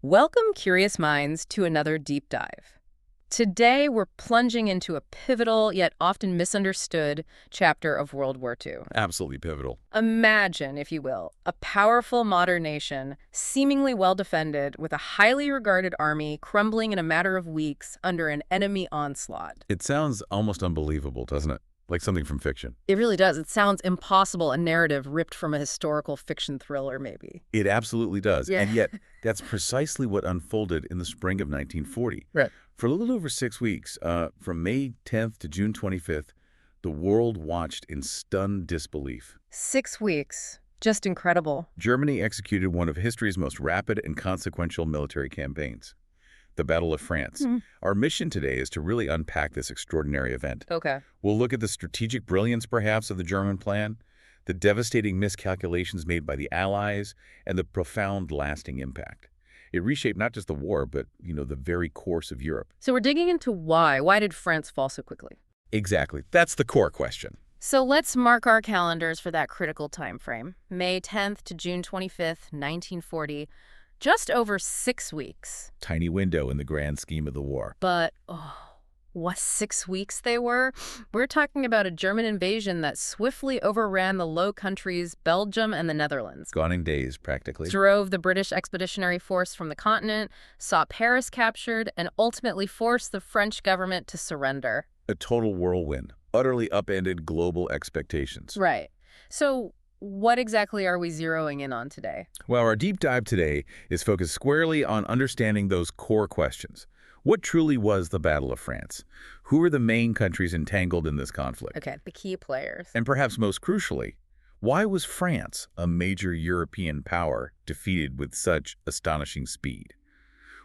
Welcome, curious minds, to another deep dive. Today, we're plunging into a pivotal yet often misunderstood chapter of World War II. Absolutely pivotal. Imagine, if you will, a powerful modern nation, seemingly well-defended, with a highly regarded army crumbling in a matter of weeks under an enemy onslaught. It sounds almost unbelievable, doesn't it? Like something from fiction. It really does. It sounds impossible, a narrative ripped from a historical fiction thriller, maybe. It absolutely does. Yeah. And yet, that's precisely what unfolded in the spring of 1940. Right. For a little over 6 weeks, from May 10th to June 25th, the world watched in stunned disbelief. 6 weeks. Just incredible. Germany executed one of history's most rapid and consequential military campaigns, the Battle of France. Our mission today is to really unpack this extraordinary event. Okay. We'll look at the strategic brilliance, perhaps, of the German plan, the devastating miscalculations made by the Allies, and the profound lasting impact. It reshaped not just the war, but, the very course of Europe. So we're digging into why. Why did France fall so quickly? Exactly. That's the core question. So let's mark our calendars for that critical time frame. May 10th to June 25th, 1940. Just over 6 weeks. Tiny window in the grand scheme of the war. But, what 6 weeks they were? We're talking about a German invasion that swiftly overran the Low Countries, Belgium, and the Netherlands. Gone in days, practically. Drove the British Expeditionary Force from the continent, saw Paris captured, and ultimately forced the French government to surrender. A total whirlwind. Utterly upended global expectations. Right. So what exactly are we zeroing in on today? Well, our deep dive today is focused squarely on understanding those core questions. What truly was the Battle of France? Who were the main countries entangled in this conflict? Okay, the key players. And perhaps most crucially, why was France, a major European power, defeated with such astonishing speed?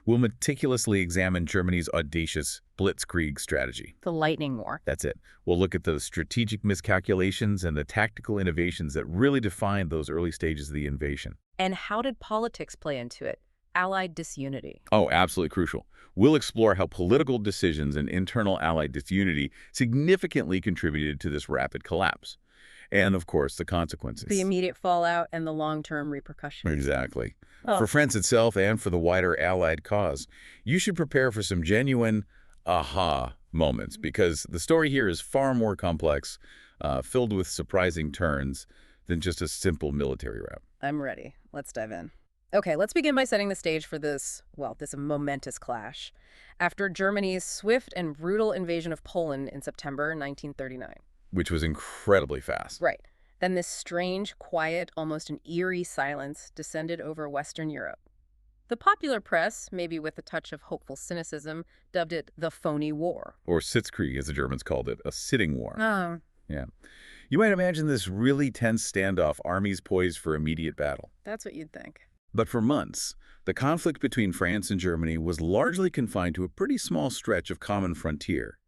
We'll meticulously examine Germany's audacious Blitzkrieg strategy. The Lightning War. That's it. We'll look at the strategic miscalculations and the tactical innovations that really defined those early stages of the invasion. And how did politics play into it? Allied disunity. Oh, absolutely crucial. We'll explore how political decisions and internal Allied disunity significantly contributed to this rapid collapse. And, of course, the consequences. The immediate fallout and the long-term repercussions. Exactly. For France itself and for the wider Allied cause, you should prepare for some genuine aha moments, because the story here is far more complex, filled with surprising turns than just a simple military rout. I'm ready. Let's dive in. Okay, let's begin by setting the stage for this momentous clash. After Germany's swift and brutal invasion of Poland in September 1939. Which was incredibly fast. Right. Then this strange, quiet, almost an eerie silence descended over Western Europe. The popular press, maybe with a touch of hopeful cynicism, dubbed it the phony war. Or Sitzkrieg, as the Germans called it, a sitting war. Oh. Yeah. You might imagine this really tense standoff, armies poised for immediate battle. That's what you'd think. But for months, the conflict between France and Germany was largely confined to a pretty small stretch of common frontier,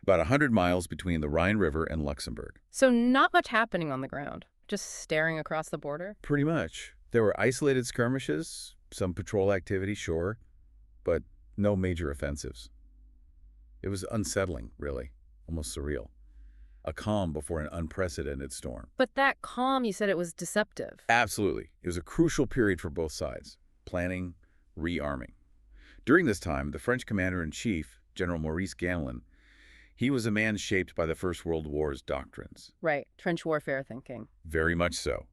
about 100 miles between the Rhine River and Luxembourg. So not much happening on the ground, just staring across the border? Pretty much. There were isolated skirmishes, some patrol activity, sure, but no major offensives. It was unsettling, really, almost surreal. A calm before an unprecedented storm. But that calm, you said it was deceptive. Absolutely. It was a crucial period for both sides. Planning, rearming. During this time, the French commander-in-chief, General Maurice Gamelin, he was a man shaped by the First World War's doctrines. Right. Trench warfare thinking. Very much so.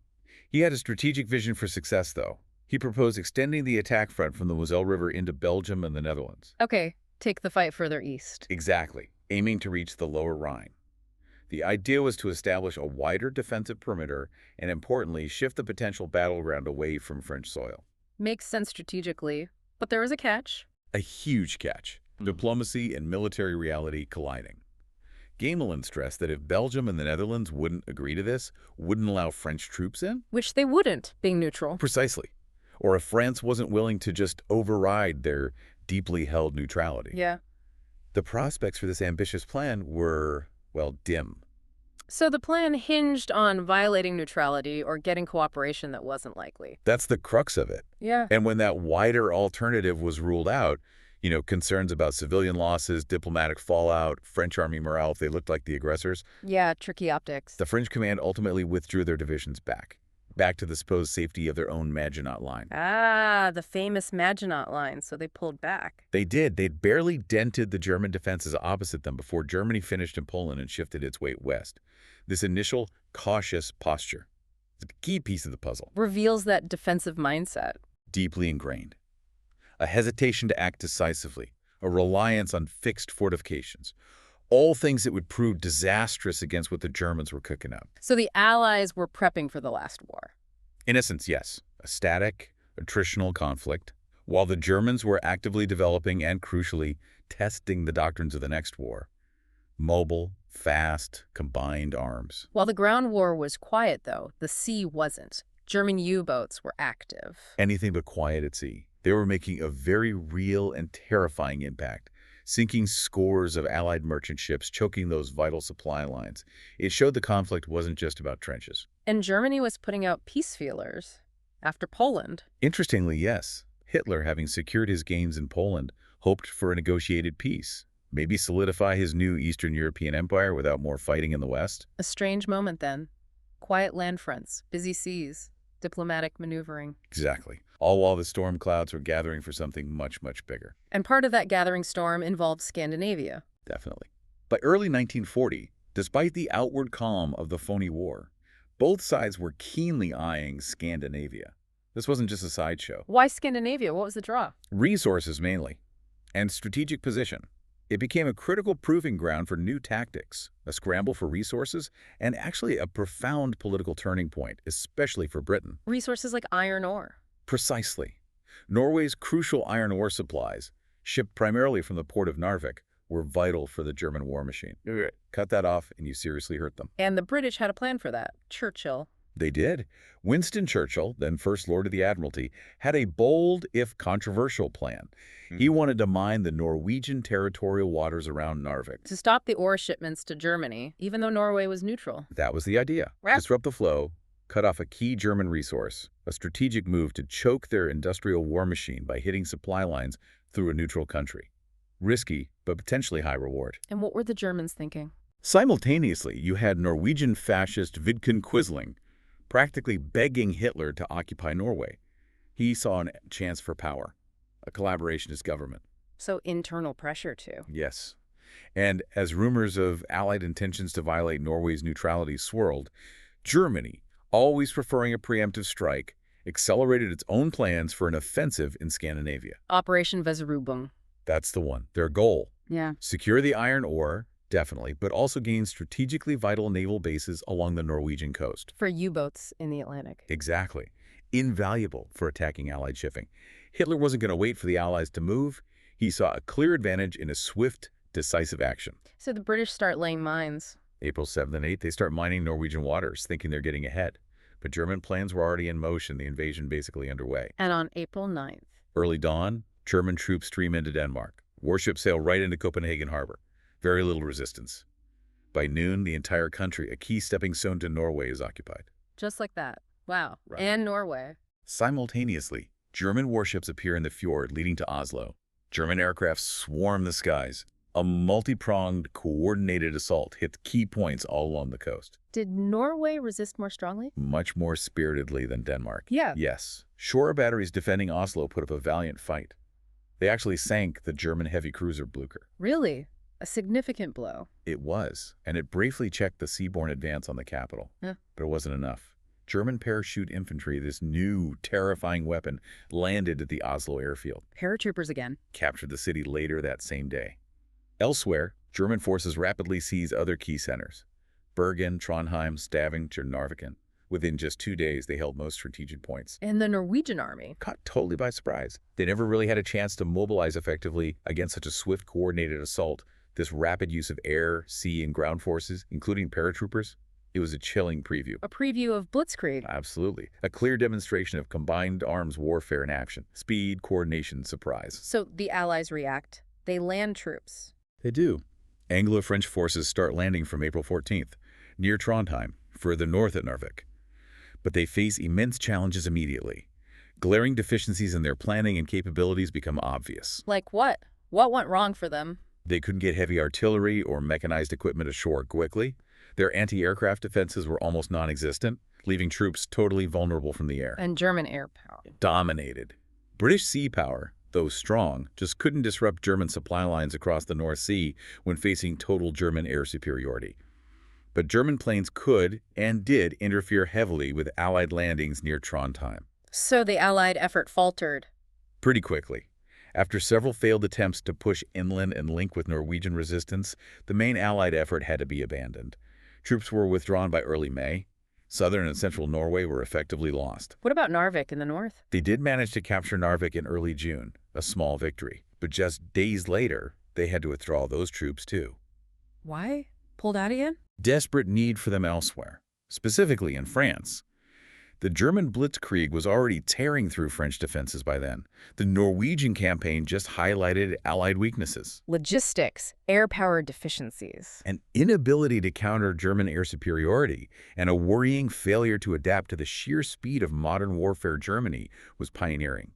He had a strategic vision for success, though. He proposed extending the attack front from the Moselle River into Belgium and the Netherlands. Okay. Take the fight further east. Exactly. Aiming to reach the lower Rhine. The idea was to establish a wider defensive perimeter and, importantly, shift the potential battleground away from French soil. Makes sense strategically, but there was a catch. A huge catch. Diplomacy and military reality colliding. Gamelin stressed that if Belgium and the Netherlands wouldn't agree to this, wouldn't allow French troops in. Which they wouldn't, being neutral. Precisely. Or if France wasn't willing to just override their deeply held neutrality. Yeah. The prospects for this ambitious plan were, well, dim. So the plan hinged on violating neutrality or getting cooperation that wasn't likely. That's the crux of it. Yeah. And when that wider alternative was ruled out, concerns about civilian losses, diplomatic fallout, French army morale if they looked like the aggressors. Yeah, tricky optics. The French command ultimately withdrew their divisions back back to the supposed safety of their own Maginot Line. Ah, the famous Maginot Line, so they pulled back. They did. They'd barely dented the German defenses opposite them before Germany finished in Poland and shifted its weight west. This initial cautious posture is a key piece of the puzzle. Reveals that defensive mindset. Deeply ingrained. A hesitation to act decisively, a reliance on fixed fortifications, all things that would prove disastrous against what the Germans were cooking up. So the Allies were prepping for the last war. In essence, yes, a static, attritional conflict, while the Germans were actively developing and, crucially, testing the doctrines of the next war. Mobile, fast, combined arms. While the ground war was quiet, though, the sea wasn't. German U-boats were active. Anything but quiet at sea. They were making a very real and terrifying impact, sinking scores of Allied merchant ships, choking those vital supply lines. It showed the conflict wasn't just about trenches. And Germany was putting out peace feelers after Poland. Interestingly, yes, Hitler, having secured his gains in Poland, hoped for a negotiated peace. Maybe solidify his new Eastern European empire without more fighting in the West. A strange moment then. Quiet land fronts, busy seas, diplomatic maneuvering. Exactly. All while the storm clouds were gathering for something much, much bigger. And part of that gathering storm involved Scandinavia. Definitely. By early 1940, despite the outward calm of the phony war, both sides were keenly eyeing Scandinavia. This wasn't just a sideshow. Why Scandinavia? What was the draw? Resources mainly, and strategic position. It became a critical proving ground for new tactics, a scramble for resources, and actually a profound political turning point, especially for Britain. Resources like iron ore. Precisely. Norway's crucial iron ore supplies, shipped primarily from the port of Narvik, were vital for the German war machine. Cut that off and you seriously hurt them. And the British had a plan for that. Churchill. They did. Winston Churchill, then First Lord of the Admiralty, had a bold, if controversial, plan. He wanted to mine the Norwegian territorial waters around Narvik. To stop the ore shipments to Germany, even though Norway was neutral. That was the idea. Disrupt the flow, cut off a key German resource, a strategic move to choke their industrial war machine by hitting supply lines through a neutral country. Risky, but potentially high reward. And what were the Germans thinking? Simultaneously, you had Norwegian fascist Vidkun Quisling practically begging Hitler to occupy Norway. He saw a chance for power, a collaborationist government. So internal pressure, too. Yes. And as rumors of Allied intentions to violate Norway's neutrality swirled, Germany, always preferring a preemptive strike, accelerated its own plans for an offensive in Scandinavia. Operation Weserübung. That's the one. Their goal. Yeah. Secure the iron ore, definitely, but also gain strategically vital naval bases along the Norwegian coast. For U-boats in the Atlantic. Exactly. Invaluable for attacking Allied shipping. Hitler wasn't going to wait for the Allies to move. He saw a clear advantage in a swift, decisive action. So the British start laying mines. April 7th and 8th, they start mining Norwegian waters, thinking they're getting ahead. But German plans were already in motion, the invasion basically underway. And on April 9th. Early dawn, German troops stream into Denmark. Warships sail right into Copenhagen harbor. Very little resistance. By noon, the entire country, a key stepping stone to Norway, is occupied. Just like that. Wow. Right. And Norway. Simultaneously, German warships appear in the fjord leading to Oslo. German aircraft swarm the skies. A multi-pronged, coordinated assault hit key points all along the coast. Did Norway resist more strongly? Much more spiritedly than Denmark. Yeah. Yes. Shore batteries defending Oslo put up a valiant fight. They actually sank the German heavy cruiser Blücher. Really? A significant blow. It was, and it briefly checked the seaborne advance on the capital. Yeah. But it wasn't enough. German parachute infantry, this new, terrifying weapon, landed at the Oslo airfield. Paratroopers again. Captured the city later that same day. Elsewhere, German forces rapidly seized other key centers. Bergen, Trondheim, Stavanger, Narvik. Within just 2 days, they held most strategic points. And the Norwegian army. Caught totally by surprise. They never really had a chance to mobilize effectively against such a swift, coordinated assault. This rapid use of air, sea, and ground forces, including paratroopers, it was a chilling preview. A preview of Blitzkrieg. Absolutely. A clear demonstration of combined arms warfare in action. Speed, coordination, surprise. So the Allies react. They land troops. They do. Anglo-French forces start landing from April 14th, near Trondheim, further north at Narvik. But they face immense challenges immediately. Glaring deficiencies in their planning and capabilities become obvious. Like what? What went wrong for them? They couldn't get heavy artillery or mechanized equipment ashore quickly. Their anti-aircraft defenses were almost non-existent. leaving troops totally vulnerable from the air. And German air power. Dominated. British sea power, though strong, just couldn't disrupt German supply lines across the North Sea when facing total German air superiority. But German planes could and did interfere heavily with Allied landings near Trondheim. So the Allied effort faltered. Pretty quickly. After several failed attempts to push inland and link with Norwegian resistance, the main Allied effort had to be abandoned. Troops were withdrawn by early May. Southern and central Norway were effectively lost. What about Narvik in the north? They did manage to capture Narvik in early June, a small victory. But just days later, they had to withdraw those troops too. Why? Pulled out again? Desperate need for them elsewhere, specifically in France. The German Blitzkrieg was already tearing through French defenses by then. The Norwegian campaign just highlighted Allied weaknesses. Logistics, air power deficiencies. An inability to counter German air superiority and a worrying failure to adapt to the sheer speed of modern warfare Germany was pioneering.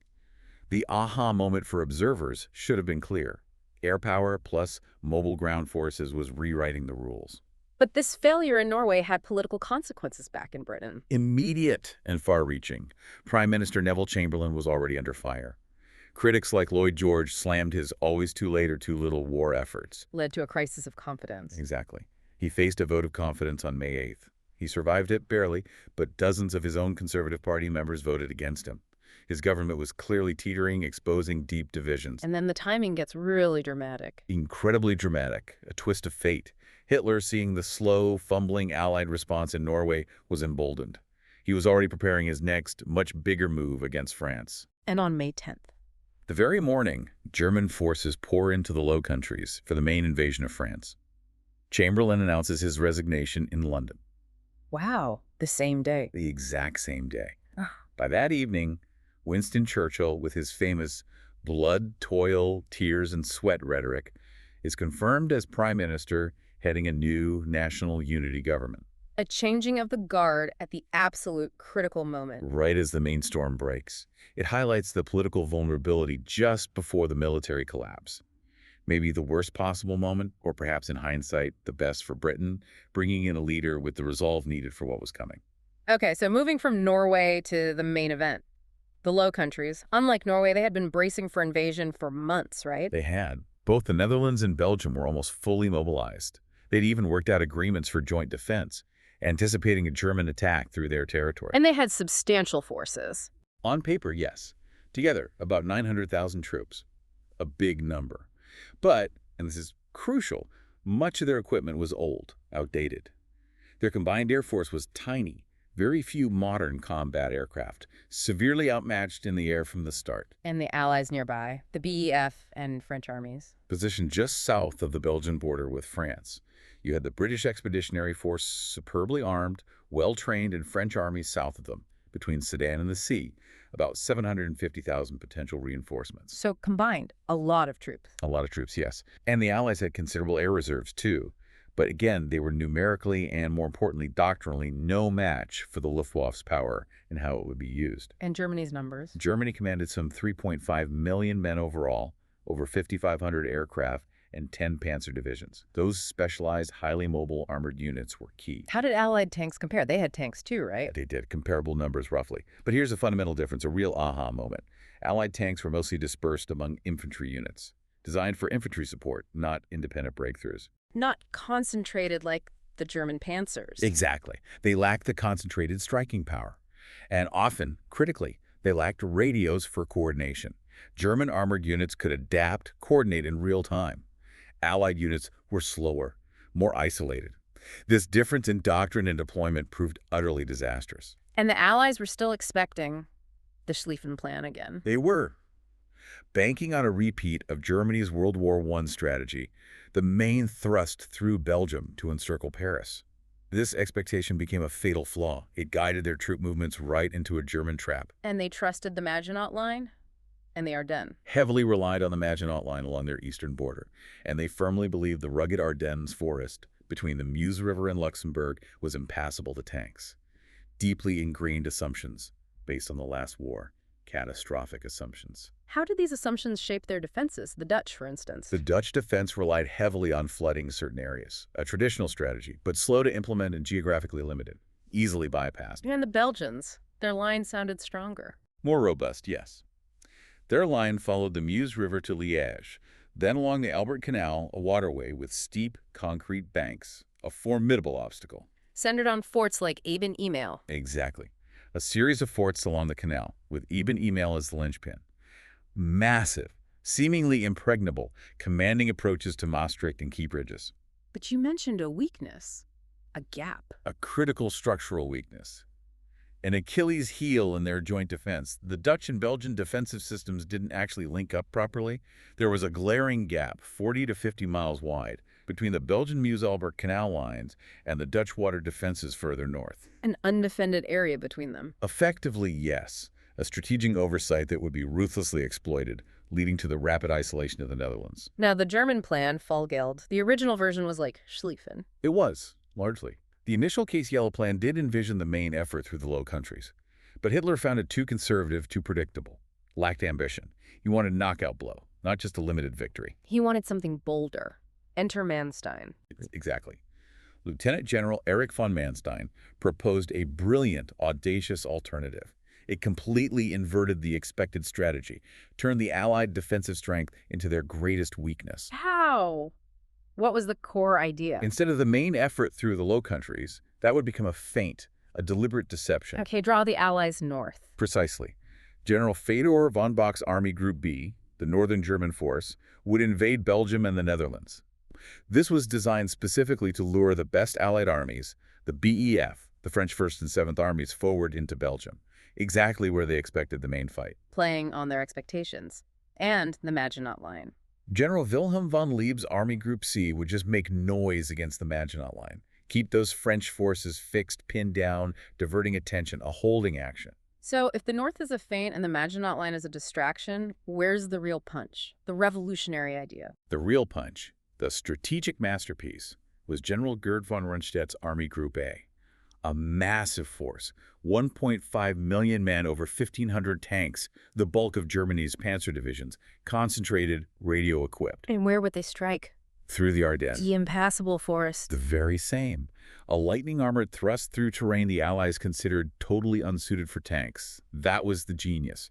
The aha moment for observers should have been clear. Air power plus mobile ground forces was rewriting the rules. But this failure in Norway had political consequences back in Britain. Immediate and far-reaching. Prime Minister Neville Chamberlain was already under fire. Critics like Lloyd George slammed his always too late or too little war efforts. Led to a crisis of confidence. Exactly. He faced a vote of confidence on May 8th. He survived it barely, but dozens of his own Conservative Party members voted against him. His government was clearly teetering, exposing deep divisions. And then the timing gets really dramatic. Incredibly dramatic, a twist of fate. Hitler, seeing the slow, fumbling Allied response in Norway, was emboldened. He was already preparing his next, much bigger move against France. And on May 10th. The very morning, German forces pour into the Low Countries for the main invasion of France. Chamberlain announces his resignation in London. Wow, the same day. The exact same day. By that evening, Winston Churchill, with his famous blood, toil, tears, and sweat rhetoric, is confirmed as Prime Minister, heading a new national unity government. A changing of the guard at the absolute critical moment. Right as the main storm breaks. It highlights the political vulnerability just before the military collapse. Maybe the worst possible moment, or perhaps in hindsight, the best for Britain, bringing in a leader with the resolve needed for what was coming. Okay, so moving from Norway to the main event. The Low Countries. Unlike Norway, they had been bracing for invasion for months, right? They had. Both the Netherlands and Belgium were almost fully mobilized. They'd even worked out agreements for joint defense, anticipating a German attack through their territory. And they had substantial forces. On paper, yes. Together, about 900,000 troops. A big number. But, and this is crucial, much of their equipment was old, outdated. Their combined air force was tiny. Very few modern combat aircraft, severely outmatched in the air from the start. And the allies nearby, the BEF and French armies. Positioned just south of the Belgian border with France. You had the British Expeditionary Force superbly armed, well-trained, and French armies south of them, between Sedan and the sea, about 750,000 potential reinforcements. So combined, a lot of troops. A lot of troops, yes. And the Allies had considerable air reserves, too. But again, they were numerically and, more importantly, doctrinally no match for the Luftwaffe's power and how it would be used. And Germany's numbers? Germany commanded some 3.5 million men overall, over 5,500 aircraft, and 10 panzer divisions. Those specialized, highly mobile armored units were key. How did Allied tanks compare? They had tanks too, right? They did, comparable numbers roughly. But here's a fundamental difference, a real aha moment. Allied tanks were mostly dispersed among infantry units, designed for infantry support, not independent breakthroughs. Not concentrated like the German panzers. Exactly. They lacked the concentrated striking power. And often, critically, they lacked radios for coordination. German armored units could adapt, coordinate in real time. Allied units were slower, more isolated. This difference in doctrine and deployment proved utterly disastrous. And the Allies were still expecting the Schlieffen Plan again. They were. Banking on a repeat of Germany's World War I strategy, the main thrust through Belgium to encircle Paris. This expectation became a fatal flaw. It guided their troop movements right into a German trap. And they trusted the Maginot Line and the Ardennes. Heavily relied on the Maginot Line along their eastern border, and they firmly believed the rugged Ardennes forest between the Meuse River and Luxembourg was impassable to tanks. Deeply ingrained assumptions based on the last war. Catastrophic assumptions. How did these assumptions shape their defenses? The Dutch, for instance. The Dutch defense relied heavily on flooding certain areas, a traditional strategy, but slow to implement and geographically limited. easily bypassed. And the Belgians, their line sounded stronger. More robust, yes. Their line followed the Meuse River to Liège, then along the Albert Canal, a waterway with steep concrete banks, a formidable obstacle. Centered on forts like Eben Email. Exactly. A series of forts along the canal, with Eben Email as the linchpin. Massive, seemingly impregnable, commanding approaches to Maastricht and key bridges. But you mentioned a weakness, a gap. A critical structural weakness. An Achilles heel in their joint defense. The Dutch and Belgian defensive systems didn't actually link up properly. There was a glaring gap, 40 to 50 miles wide, between the Belgian Meuse-Albert Canal lines and the Dutch water defenses further north. An undefended area between them. Effectively, yes. A strategic oversight that would be ruthlessly exploited, leading to the rapid isolation of the Netherlands. Now, the German plan, Fallgeld, the original version was like Schlieffen. It was, largely. The initial Case Yellow plan did envision the main effort through the Low Countries, but Hitler found it too conservative, too predictable, lacked ambition. He wanted a knockout blow, not just a limited victory. He wanted something bolder. Enter Manstein. Exactly. Lieutenant General Erich von Manstein proposed a brilliant, audacious alternative. It completely inverted the expected strategy, turned the Allied defensive strength into their greatest weakness. How? What was the core idea? Instead of the main effort through the Low Countries, that would become a feint, a deliberate deception. Okay, draw the Allies north. Precisely. General Fedor von Bock's Army Group B, the northern German force, would invade Belgium and the Netherlands. This was designed specifically to lure the best Allied armies, the BEF, the French 1st and 7th Armies, forward into Belgium, exactly where they expected the main fight. Playing on their expectations. And the Maginot Line. General Wilhelm von Lieb's Army Group C would just make noise against the Maginot Line, keep those French forces fixed, pinned down, diverting attention, a holding action. So if the North is a feint and the Maginot Line is a distraction, where's the real punch? The revolutionary idea? The real punch, the strategic masterpiece, was General Gerd von Rundstedt's Army Group A. A massive force, 1.5 million men, over 1,500 tanks, the bulk of Germany's panzer divisions, concentrated, radio-equipped. And where would they strike? Through the Ardennes. The impassable forest. The very same. A lightning-armored thrust through terrain the Allies considered totally unsuited for tanks. That was the genius.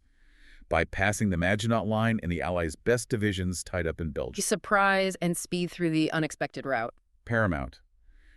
Bypassing the Maginot Line and the Allies' best divisions tied up in Belgium. Surprise and speed through the unexpected route. Paramount.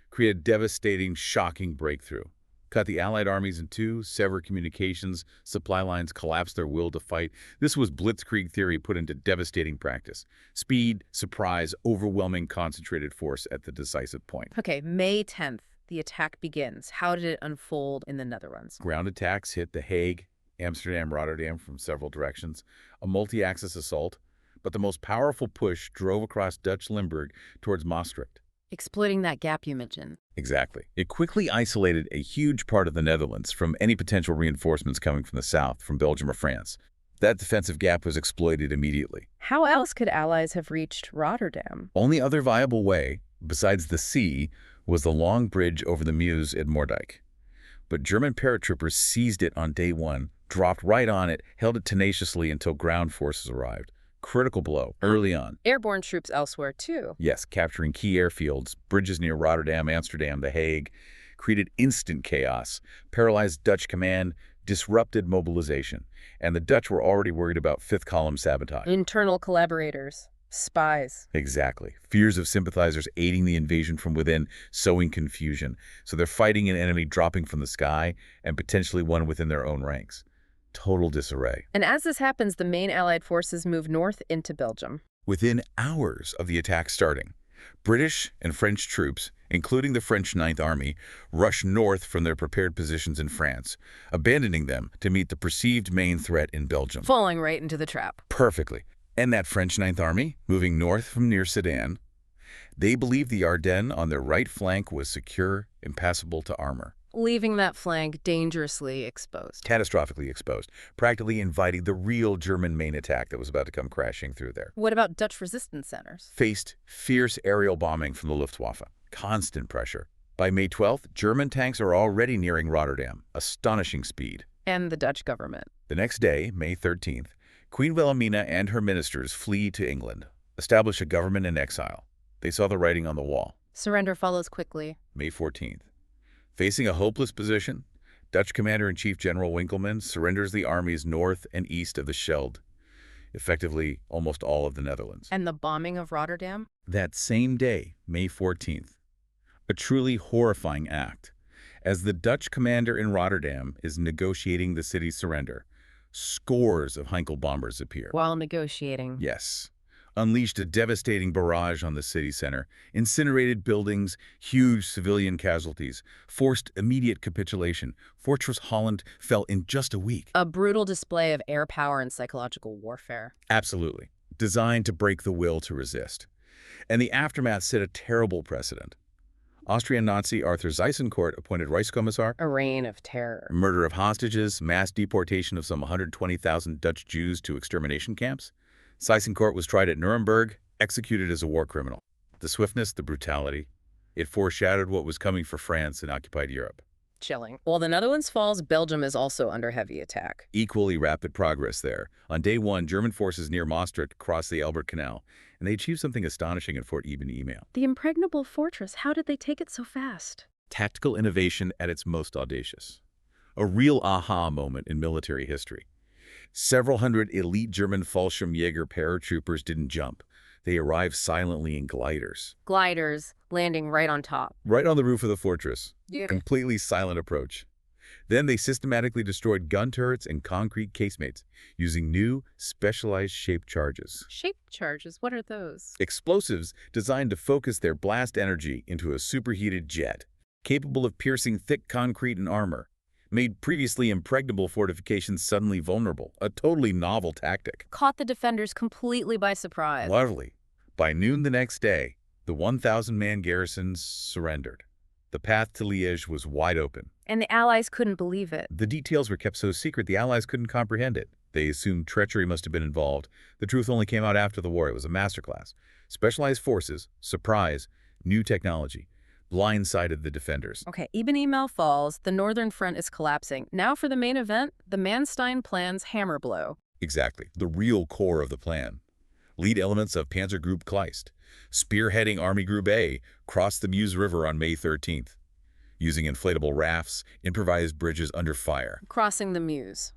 Create a devastating, shocking breakthrough. Cut the Allied armies in two, sever communications, supply lines, collapse their will to fight. This was Blitzkrieg theory put into devastating practice. Speed, surprise, overwhelming concentrated force at the decisive point. Okay, May 10th, the attack begins. How did it unfold in the Netherlands? Ground attacks hit The Hague, Amsterdam, Rotterdam from several directions. A multi-axis assault, but the most powerful push drove across Dutch Limburg towards Maastricht. Exploiting that gap you mentioned. Exactly. It quickly isolated a huge part of the Netherlands from any potential reinforcements coming from the south, from Belgium or France. That defensive gap was exploited immediately. How else could Allies have reached Rotterdam? Only other viable way, besides the sea, was the long bridge over the Meuse at Moerdijk. But German paratroopers seized it on day one, dropped right on it, held it tenaciously until ground forces arrived. Critical blow, early on. Airborne troops elsewhere, too. Yes, capturing key airfields, bridges near Rotterdam, Amsterdam, The Hague, created instant chaos, paralyzed Dutch command, disrupted mobilization. And the Dutch were already worried about fifth column sabotage. Internal collaborators, spies. Exactly. Fears of sympathizers aiding the invasion from within, sowing confusion. So they're fighting an enemy dropping from the sky and potentially one within their own ranks. Total disarray. And as this happens, the main Allied forces move north into Belgium. Within hours of the attack starting, British and French troops, including the French Ninth Army, rush north from their prepared positions in France, abandoning them to meet the perceived main threat in Belgium. Falling right into the trap. Perfectly. And that French Ninth Army, moving north from near Sedan, they believed the Ardennes on their right flank was secure, impassable to armor. Leaving that flank dangerously exposed. Catastrophically exposed, practically inviting the real German main attack that was about to come crashing through there. What about Dutch resistance centers? Faced fierce aerial bombing from the Luftwaffe. Constant pressure. By May 12th, German tanks are already nearing Rotterdam. Astonishing speed. And the Dutch government. The next day, May 13th, Queen Wilhelmina and her ministers flee to England, establish a government in exile. They saw the writing on the wall. Surrender follows quickly. May 14th. Facing a hopeless position, Dutch Commander-in-Chief General Winkelmann surrenders the armies north and east of the Scheldt, effectively almost all of the Netherlands. And the bombing of Rotterdam? That same day, May 14th, a truly horrifying act. As the Dutch commander in Rotterdam is negotiating the city's surrender, scores of Heinkel bombers appear. While negotiating. Yes. Unleashed a devastating barrage on the city center, incinerated buildings, huge civilian casualties, forced immediate capitulation. Fortress Holland fell in just a week. A brutal display of air power and psychological warfare. Absolutely. Designed to break the will to resist. And the aftermath set a terrible precedent. Austrian Nazi Arthur Seyss-Inquart appointed Reichskommissar. A reign of terror. Murder of hostages, mass deportation of some 120,000 Dutch Jews to extermination camps. Seyss-Inquart was tried at Nuremberg, executed as a war criminal. The swiftness, the brutality, it foreshadowed what was coming for France in occupied Europe. Chilling. While the Netherlands falls, Belgium is also under heavy attack. Equally rapid progress there. On day one, German forces near Maastricht crossed the Elbe Canal, and they achieved something astonishing at Fort Ibn Email. The impregnable fortress, how did they take it so fast? Tactical innovation at its most audacious. A real aha moment in military history. Several hundred elite German Fallschirmjäger paratroopers didn't jump. They arrived silently in gliders. Gliders, landing right on top. Right on the roof of the fortress. Yeah. Completely silent approach. Then they systematically destroyed gun turrets and concrete casemates using new, specialized shaped charges. Shaped charges, what are those? Explosives designed to focus their blast energy into a superheated jet, capable of piercing thick concrete and armor. Made previously impregnable fortifications suddenly vulnerable, a totally novel tactic. Caught the defenders completely by surprise. Lovely. By noon the next day, the 1,000-man garrison surrendered. The path to Liège was wide open. And the Allies couldn't believe it. The details were kept so secret the Allies couldn't comprehend it. They assumed treachery must have been involved. The truth only came out after the war. It was a masterclass. Specialized forces, surprise, new technology. Blindsided the defenders. Okay, Ibn Email falls, the northern front is collapsing. Now for the main event, the Manstein Plan's hammer blow. Exactly, the real core of the plan. Lead elements of Panzer Group Kleist, spearheading Army Group A, crossed the Meuse River on May 13th, using inflatable rafts, improvised bridges under fire. Crossing the Meuse.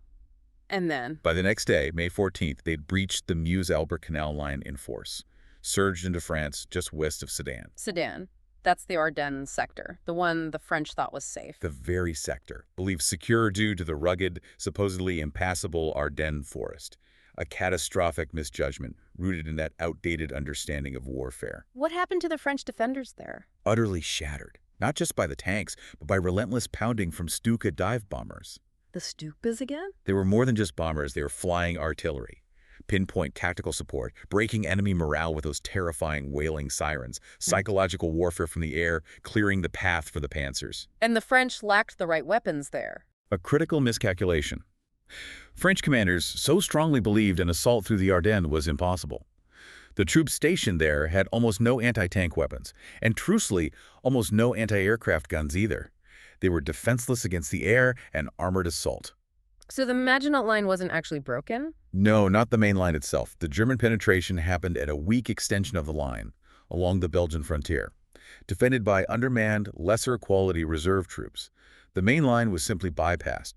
And then? By the next day, May 14th, they'd breached the Meuse-Elbe Canal line in force, surged into France just west of Sedan. Sedan. That's the Ardennes sector, the one the French thought was safe. The very sector, believed secure due to the rugged, supposedly impassable Ardennes forest. A catastrophic misjudgment rooted in that outdated understanding of warfare. What happened to the French defenders there? Utterly shattered, not just by the tanks, but by relentless pounding from Stuka dive bombers. The Stukas again? They were more than just bombers, they were flying artillery. Pinpoint tactical support, breaking enemy morale with those terrifying wailing sirens, psychological warfare from the air, clearing the path for the panzers. And the French lacked the right weapons there. A critical miscalculation. French commanders so strongly believed an assault through the Ardennes was impossible. The troops stationed there had almost no anti-tank weapons, and truthfully, almost no anti-aircraft guns either. They were defenseless against the air and armored assault. So the Maginot Line wasn't actually broken? No, not the main line itself. The German penetration happened at a weak extension of the line, along the Belgian frontier, defended by undermanned, lesser-quality reserve troops. The main line was simply bypassed,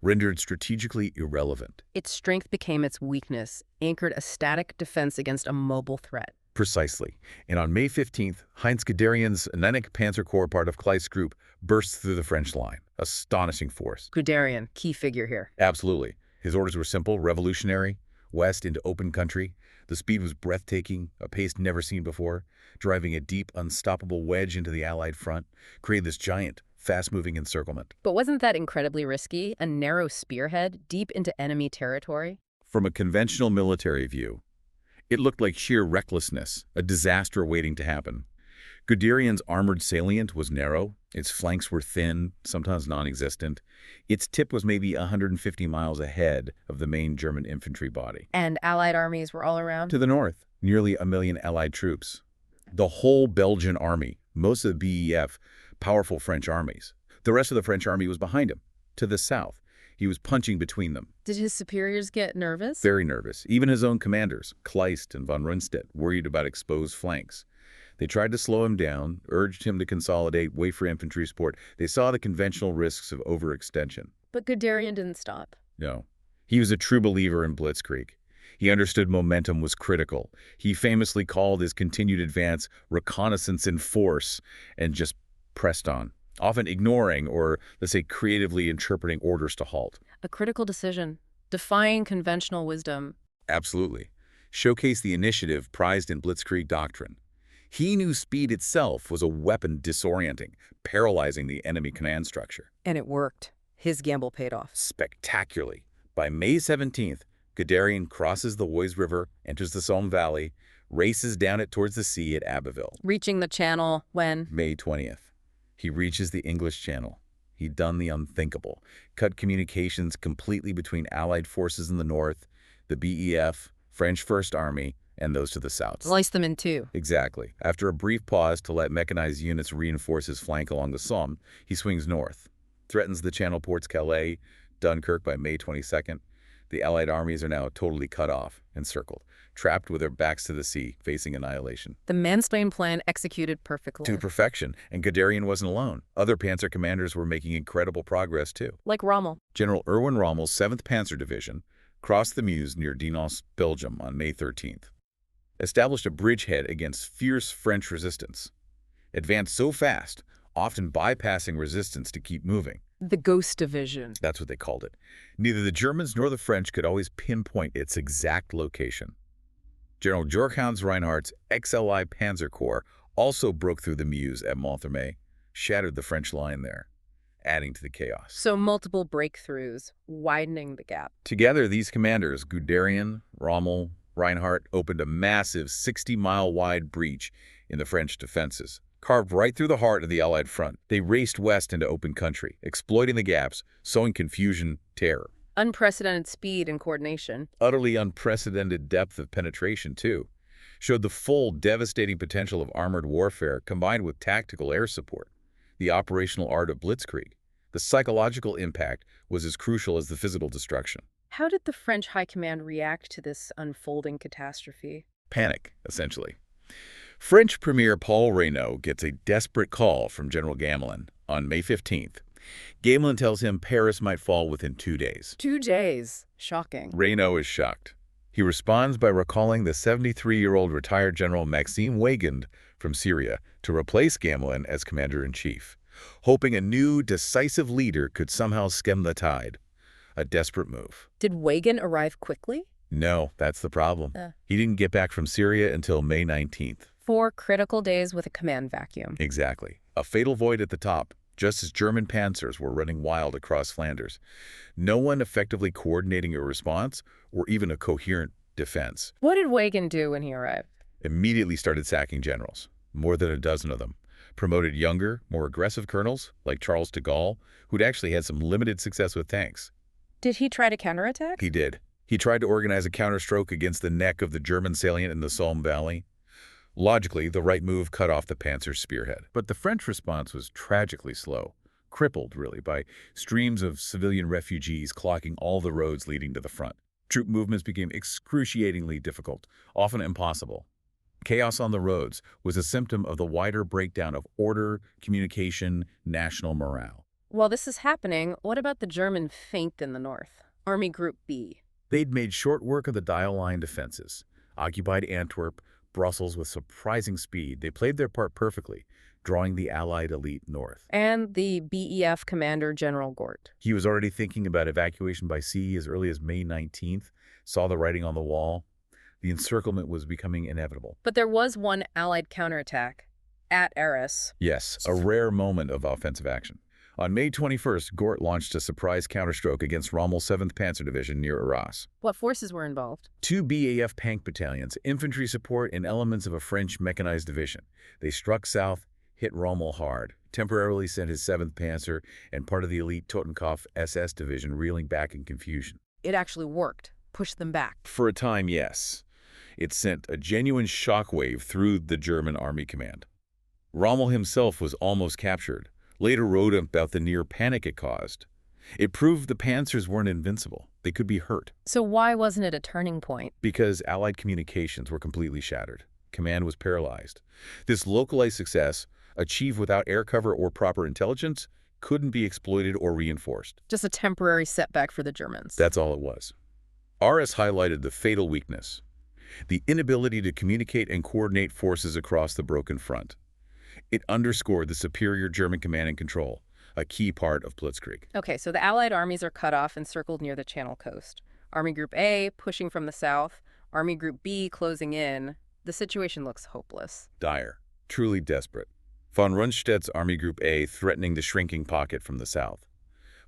rendered strategically irrelevant. Its strength became its weakness, anchored a static defense against a mobile threat. Precisely. And on May 15th, Heinz Guderian's 9th Panzer Corps, part of Kleist's group, burst through the French line. Astonishing force. Guderian, key figure here. Absolutely. His orders were simple, revolutionary, west into open country. The speed was breathtaking, a pace never seen before, driving a deep, unstoppable wedge into the Allied front, creating this giant, fast-moving encirclement. But wasn't that incredibly risky? A narrow spearhead deep into enemy territory? From a conventional military view, it looked like sheer recklessness, a disaster waiting to happen. Guderian's armored salient was narrow, its flanks were thin, sometimes non-existent. Its tip was maybe 150 miles ahead of the main German infantry body. And Allied armies were all around? To the north, nearly 1 million Allied troops. The whole Belgian army, most of the BEF, powerful French armies. The rest of the French army was behind him, to the south. He was punching between them. Did his superiors get nervous? Very nervous. Even his own commanders, Kleist and von Rundstedt, worried about exposed flanks. They tried to slow him down, urged him to consolidate, wait for infantry support. They saw the conventional risks of overextension. But Guderian didn't stop. No. He was a true believer in Blitzkrieg. He understood momentum was critical. He famously called his continued advance reconnaissance in force and just pressed on, often ignoring or, let's say, creatively interpreting orders to halt. A critical decision, defying conventional wisdom. Absolutely. Showcased the initiative prized in Blitzkrieg doctrine. He knew speed itself was a weapon disorienting, paralyzing the enemy command structure. And it worked. His gamble paid off. Spectacularly. By May 17th, Guderian crosses the Oise River, enters the Somme Valley, races down it towards the sea at Abbeville. Reaching the channel when? May 20th. He reaches the English Channel. He'd done the unthinkable, cut communications completely between Allied forces in the north, the BEF, French First Army, and those to the south. Slice them in two. Exactly. After a brief pause to let mechanized units reinforce his flank along the Somme, he swings north, threatens the Channel ports Calais, Dunkirk by May 22nd. The Allied armies are now totally cut off, encircled, trapped with their backs to the sea, facing annihilation. The Mansplain plan executed perfectly. To perfection, and Guderian wasn't alone. Other panzer commanders were making incredible progress too. Like Rommel. General Erwin Rommel's 7th Panzer Division crossed the Meuse near Dinant, Belgium on May 13th. Established a bridgehead against fierce French resistance. Advanced so fast, often bypassing resistance to keep moving. The Ghost Division. That's what they called it. Neither the Germans nor the French could always pinpoint its exact location. General Johannes Reinhardt's XLI Panzer Corps also broke through the Meuse at Monthermé, shattered the French line there, adding to the chaos. So multiple breakthroughs, widening the gap. Together, these commanders, Guderian, Rommel, Reinhardt, opened a massive 60-mile-wide breach in the French defenses, carved right through the heart of the Allied front. They raced west into open country, exploiting the gaps, sowing confusion, terror. Unprecedented speed and coordination. Utterly unprecedented depth of penetration, too. Showed the full, devastating potential of armored warfare combined with tactical air support. The operational art of Blitzkrieg. The psychological impact was as crucial as the physical destruction. How did the French High Command react to this unfolding catastrophe? Panic, essentially. French Premier Paul Reynaud gets a desperate call from General Gamelin on May 15th. Gamelin tells him Paris might fall within 2 days. 2 days. Shocking. Reynaud is shocked. He responds by recalling the 73-year-old retired General Maxime Weygand from Syria to replace Gamelin as commander-in-chief, hoping a new, decisive leader could somehow stem the tide. A desperate move. Did Weygand arrive quickly? No, that's the problem. He didn't get back from Syria until May 19th. 4 critical days with a command vacuum. Exactly. A fatal void at the top, just as German panzers were running wild across Flanders. No one effectively coordinating a response or even a coherent defense. What did Weygand do when he arrived? Immediately started sacking generals, more than a dozen of them. Promoted younger, more aggressive colonels, like Charles de Gaulle, who'd actually had some limited success with tanks. Did he try to counterattack? He did. He tried to organize a counterstroke against the neck of the German salient in the Somme Valley. Logically, the right move cut off the panzer's spearhead. But the French response was tragically slow, crippled, really, by streams of civilian refugees clogging all the roads leading to the front. Troop movements became excruciatingly difficult, often impossible. Chaos on the roads was a symptom of the wider breakdown of order, communication, national morale. While this is happening, what about the German feint in the north? Army Group B. They'd made short work of the Dial Line defenses, occupied Antwerp, Brussels with surprising speed. They played their part perfectly, drawing the Allied elite north. And the BEF commander, General Gort. He was already thinking about evacuation by sea as early as May 19th, saw the writing on the wall. The encirclement was becoming inevitable. But there was one Allied counterattack at Arras. Yes, a rare moment of offensive action. On May 21st, Gort launched a surprise counterstroke against Rommel's 7th Panzer Division near Arras. What forces were involved? 2 BAF tank battalions, infantry support, and elements of a French mechanized division. They struck south, hit Rommel hard, temporarily sent his 7th Panzer and part of the elite Totenkopf SS division reeling back in confusion. It actually worked. Pushed them back. For a time, yes. It sent a genuine shockwave through the German army command. Rommel himself was almost captured. Later wrote about the near panic it caused. It proved the panzers weren't invincible. They could be hurt. So why wasn't it a turning point? Because Allied communications were completely shattered. Command was paralyzed. This localized success, achieved without air cover or proper intelligence, couldn't be exploited or reinforced. Just a temporary setback for the Germans. That's all it was. RS highlighted the fatal weakness, the inability to communicate and coordinate forces across the broken front. It underscored the superior German command and control, a key part of Blitzkrieg. Okay, so the Allied armies are cut off and circled near the Channel coast. Army Group A pushing from the south, Army Group B closing in. The situation looks hopeless. Dire, truly desperate. Von Rundstedt's Army Group A threatening the shrinking pocket from the south.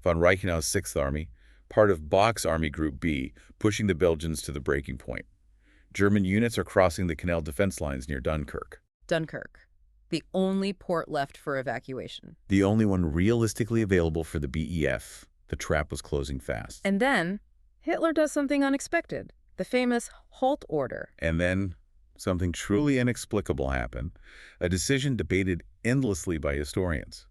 Von Reichenau's 6th Army, part of Bock's Army Group B, pushing the Belgians to the breaking point. German units are crossing the canal defense lines near Dunkirk. Dunkirk, the only port left for evacuation. The only one realistically available for the BEF. The trap was closing fast. And then Hitler does something unexpected, the famous halt order. And then something truly inexplicable happened, a decision debated endlessly by historians.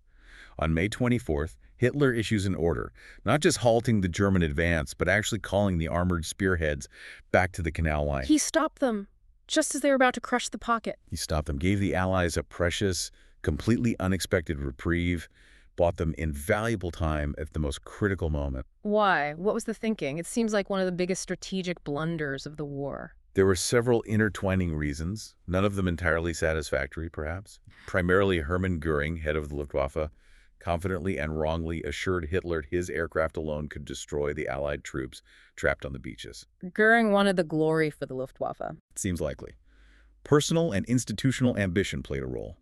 On May 24th, Hitler issues an order, not just halting the German advance, but actually calling the armored spearheads back to the canal line. He stopped them just as they were about to crush the pocket. He stopped them, gave the Allies a precious, completely unexpected reprieve, bought them invaluable time at the most critical moment. Why? What was the thinking? It seems like one of the biggest strategic blunders of the war. There were several intertwining reasons, none of them entirely satisfactory, perhaps. Primarily Hermann Goering, head of the Luftwaffe, confidently and wrongly assured Hitler his aircraft alone could destroy the Allied troops trapped on the beaches. Goering wanted the glory for the Luftwaffe. It seems likely. Personal and institutional ambition played a role.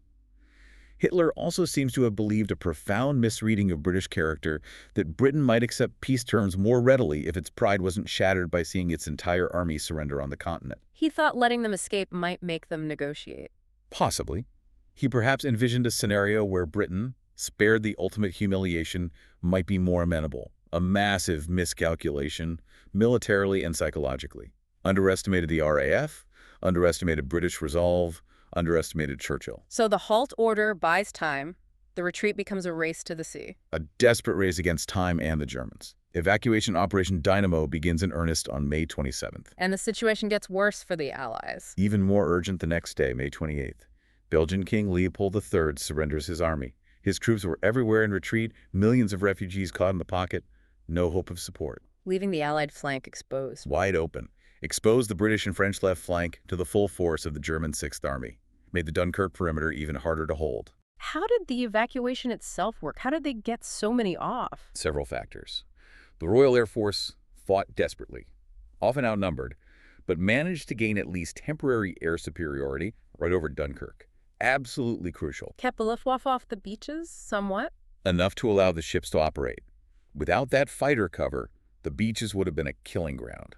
Hitler also seems to have believed a profound misreading of British character, that Britain might accept peace terms more readily if its pride wasn't shattered by seeing its entire army surrender on the continent. He thought letting them escape might make them negotiate. Possibly. He perhaps envisioned a scenario where Britain, spared the ultimate humiliation, might be more amenable. A massive miscalculation, militarily and psychologically. Underestimated the RAF, underestimated British resolve, underestimated Churchill. So the halt order buys time. The retreat becomes a race to the sea. A desperate race against time and the Germans. Evacuation Operation Dynamo begins in earnest on May 27th. And the situation gets worse for the Allies. Even more urgent the next day, May 28th. Belgian King Leopold III surrenders his army. His troops were everywhere in retreat, millions of refugees caught in the pocket, no hope of support. Leaving the Allied flank exposed. Wide open. Exposed the British and French left flank to the full force of the German 6th Army. Made the Dunkirk perimeter even harder to hold. How did the evacuation itself work? How did they get so many off? Several factors. The Royal Air Force fought desperately, often outnumbered, but managed to gain at least temporary air superiority right over Dunkirk. Absolutely crucial. Kept the Luftwaffe off the beaches, somewhat? Enough to allow the ships to operate. Without that fighter cover, the beaches would have been a killing ground.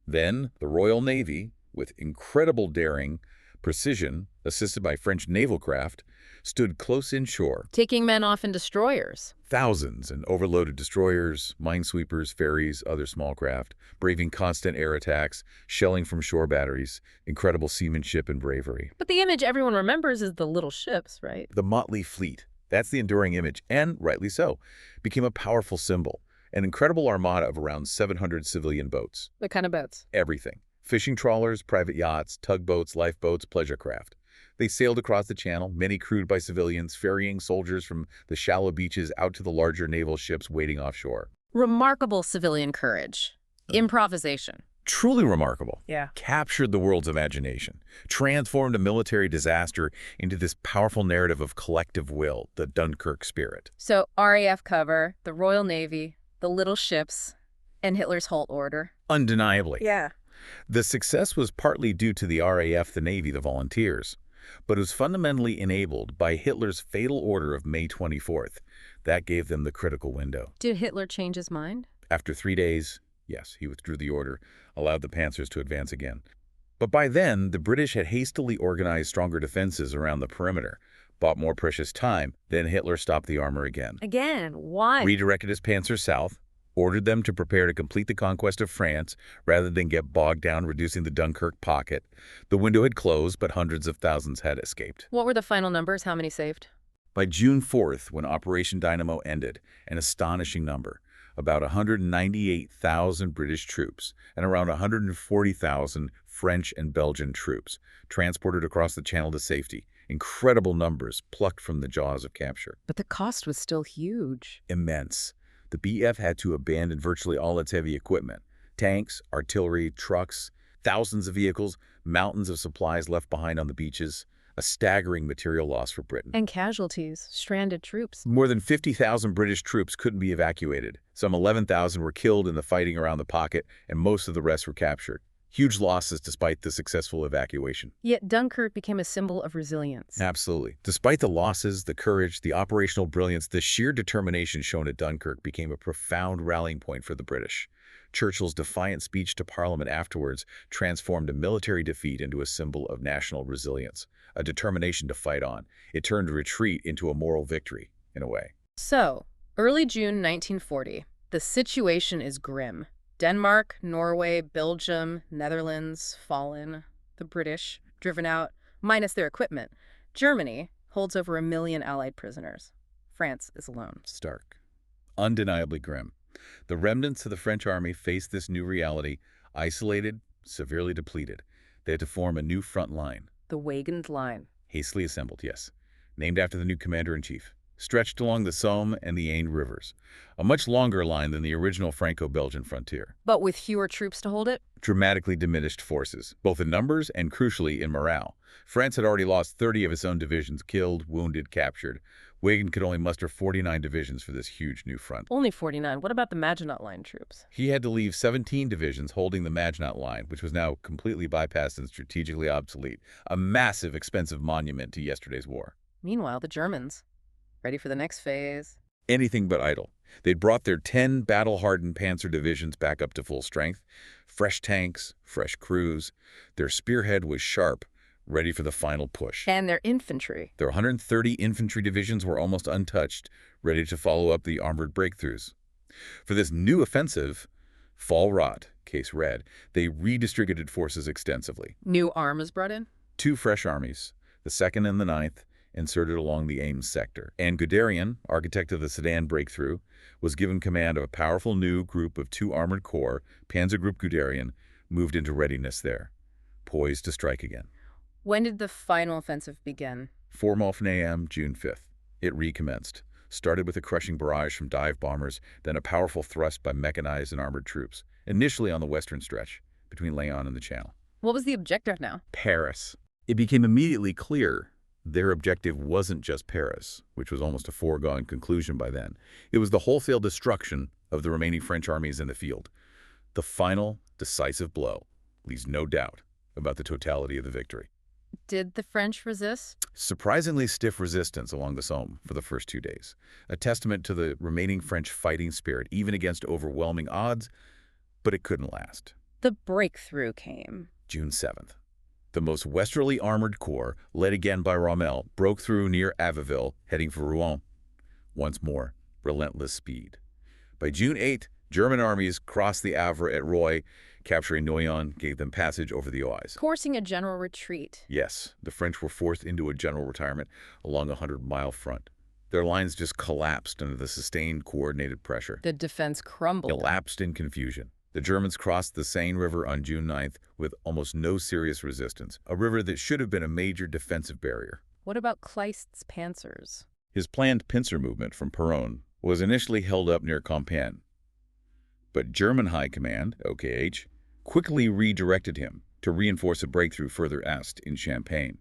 Then, the Royal Navy, with incredible daring, precision, assisted by French naval craft, stood close inshore. Taking men off in destroyers. Thousands in overloaded destroyers, minesweepers, ferries, other small craft, braving constant air attacks, shelling from shore batteries, incredible seamanship and bravery. But the image everyone remembers is the little ships, right? The motley fleet, that's the enduring image, and rightly so, became a powerful symbol. An incredible armada of around 700 civilian boats. What kind of boats? Everything. Fishing trawlers, private yachts, tugboats, lifeboats, pleasure craft. They sailed across the channel, many crewed by civilians, ferrying soldiers from the shallow beaches out to the larger naval ships waiting offshore. Remarkable civilian courage. Improvisation. Truly remarkable. Yeah. Captured the world's imagination. Transformed a military disaster into this powerful narrative of collective will, the Dunkirk spirit. So RAF cover, the Royal Navy, the little ships, and Hitler's halt order. Undeniably. Yeah. The success was partly due to the RAF, the Navy, the volunteers, but it was fundamentally enabled by Hitler's fatal order of May 24th. That gave them the critical window. Did Hitler change his mind? After 3 days, yes, he withdrew the order, allowed the panzers to advance again. But by then, the British had hastily organized stronger defenses around the perimeter, bought more precious time. Then Hitler stopped the armor again. Again, why? Redirected his panzers south, ordered them to prepare to complete the conquest of France rather than get bogged down reducing the Dunkirk pocket. The window had closed, but hundreds of thousands had escaped. What were the final numbers? How many saved? By June 4th, when Operation Dynamo ended, an astonishing number, about 198,000 British troops and around 140,000 French and Belgian troops, transported across the Channel to safety. Incredible numbers plucked from the jaws of capture. But the cost was still huge. Immense. The BF had to abandon virtually all its heavy equipment. Tanks, artillery, trucks, thousands of vehicles, mountains of supplies left behind on the beaches. A staggering material loss for Britain. And casualties, stranded troops. More than 50,000 British troops couldn't be evacuated. Some 11,000 were killed in the fighting around the pocket, and most of the rest were captured. Huge losses despite the successful evacuation. Yet Dunkirk became a symbol of resilience. Absolutely. Despite the losses, the courage, the operational brilliance, the sheer determination shown at Dunkirk became a profound rallying point for the British. Churchill's defiant speech to Parliament afterwards transformed a military defeat into a symbol of national resilience, a determination to fight on. It turned retreat into a moral victory, in a way. So, early June 1940, the situation is grim. Denmark, Norway, Belgium, Netherlands, fallen. The British, driven out, minus their equipment. Germany holds over 1 million Allied prisoners. France is alone. Stark. Undeniably grim. The remnants of the French army faced this new reality, isolated, severely depleted. They had to form a new front line. The Wagened Line. Hastily assembled, yes. Named after the new commander-in-chief. Stretched along the Somme and the Aisne rivers. A much longer line than the original Franco-Belgian frontier. But with fewer troops to hold it? Dramatically diminished forces, both in numbers and, crucially, in morale. France had already lost 30 of its own divisions, killed, wounded, captured. Wagen could only muster 49 divisions for this huge new front. Only 49. What about the Maginot Line troops? He had to leave 17 divisions holding the Maginot Line, which was now completely bypassed and strategically obsolete. A massive, expensive monument to yesterday's war. Meanwhile, the Germans, ready for the next phase. Anything but idle. They'd brought their 10 battle-hardened panzer divisions back up to full strength. Fresh tanks, fresh crews. Their spearhead was sharp, ready for the final push. And their infantry. Their 130 infantry divisions were almost untouched, ready to follow up the armored breakthroughs. For this new offensive, fall rot, case red, they redistributed forces extensively. New arms brought in? 2 fresh armies, the 2nd and the 9th, inserted along the Aisne sector. And Guderian, architect of the Sedan breakthrough, was given command of a powerful new group of 2 armored corps, Panzer Group Guderian, moved into readiness there, poised to strike again. When did the final offensive begin? 4:00 a.m., June 5th. It recommenced. Started with a crushing barrage from dive bombers, then a powerful thrust by mechanized and armored troops, initially on the western stretch, between Laon and the Channel. What was the objective now? Paris. It became immediately clear their objective wasn't just Paris, which was almost a foregone conclusion by then. It was the wholesale destruction of the remaining French armies in the field. The final, decisive blow leaves no doubt about the totality of the victory. Did the French resist? Surprisingly stiff resistance along the Somme for the first 2 days, a testament to the remaining French fighting spirit, even against overwhelming odds, but it couldn't last. The breakthrough came. June 7th. The most westerly armored corps, led again by Rommel, broke through near Abbeville, heading for Rouen. Once more, relentless speed. By June 8th, German armies crossed the Avre at Roye, capturing Noyon, gave them passage over the Oise. Forcing a general retreat. Yes, the French were forced into a general retirement along a 100-mile front. Their lines just collapsed under the sustained, coordinated pressure. The defense crumbled. Elapsed in confusion. The Germans crossed the Seine River on June 9th with almost no serious resistance, a river that should have been a major defensive barrier. What about Kleist's panzers? His planned pincer movement from Péronne was initially held up near Compiègne. But German High Command, OKH, quickly redirected him to reinforce a breakthrough further east in Champagne.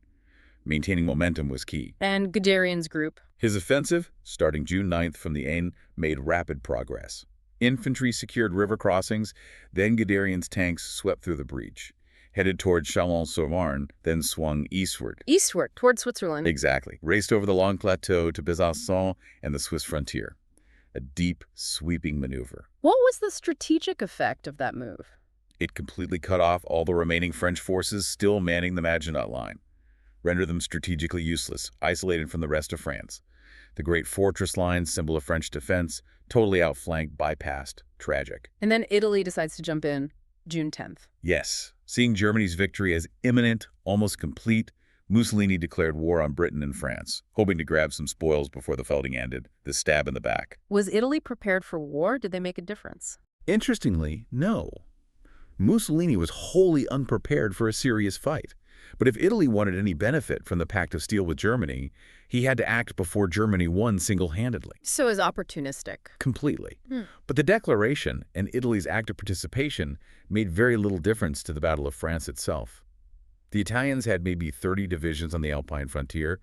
Maintaining momentum was key. And Guderian's group? His offensive, starting June 9th from the Aisne, made rapid progress. Infantry secured river crossings, then Guderian's tanks swept through the breach, headed toward Chalon-sur-Marne, then swung eastward. Eastward, toward Switzerland. Exactly. Raced over the long plateau to Besançon and the Swiss frontier. A deep, sweeping maneuver. What was the strategic effect of that move? It completely cut off all the remaining French forces still manning the Maginot Line, rendered them strategically useless, isolated from the rest of France. The great fortress line, symbol of French defense, totally outflanked, bypassed, tragic. And then Italy decides to jump in June 10th. Yes, seeing Germany's victory as imminent, almost complete, Mussolini declared war on Britain and France, hoping to grab some spoils before the fighting ended, the stab in the back. Was Italy prepared for war? Did they make a difference? Interestingly, no. Mussolini was wholly unprepared for a serious fight. But if Italy wanted any benefit from the Pact of Steel with Germany, he had to act before Germany won single-handedly. So is opportunistic. Completely. But the declaration and Italy's active participation made very little difference to the Battle of France itself. The Italians had maybe 30 divisions on the Alpine frontier,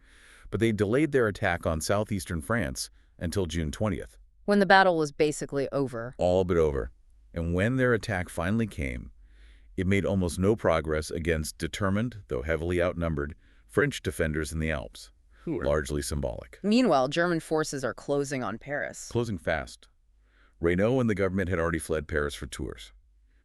but they delayed their attack on southeastern France until June 20th. When the battle was basically over. All but over. And when their attack finally came, it made almost no progress against determined, though heavily outnumbered, French defenders in the Alps, largely symbolic. Meanwhile, German forces are closing on Paris. Closing fast. Reynaud and the government had already fled Paris for Tours.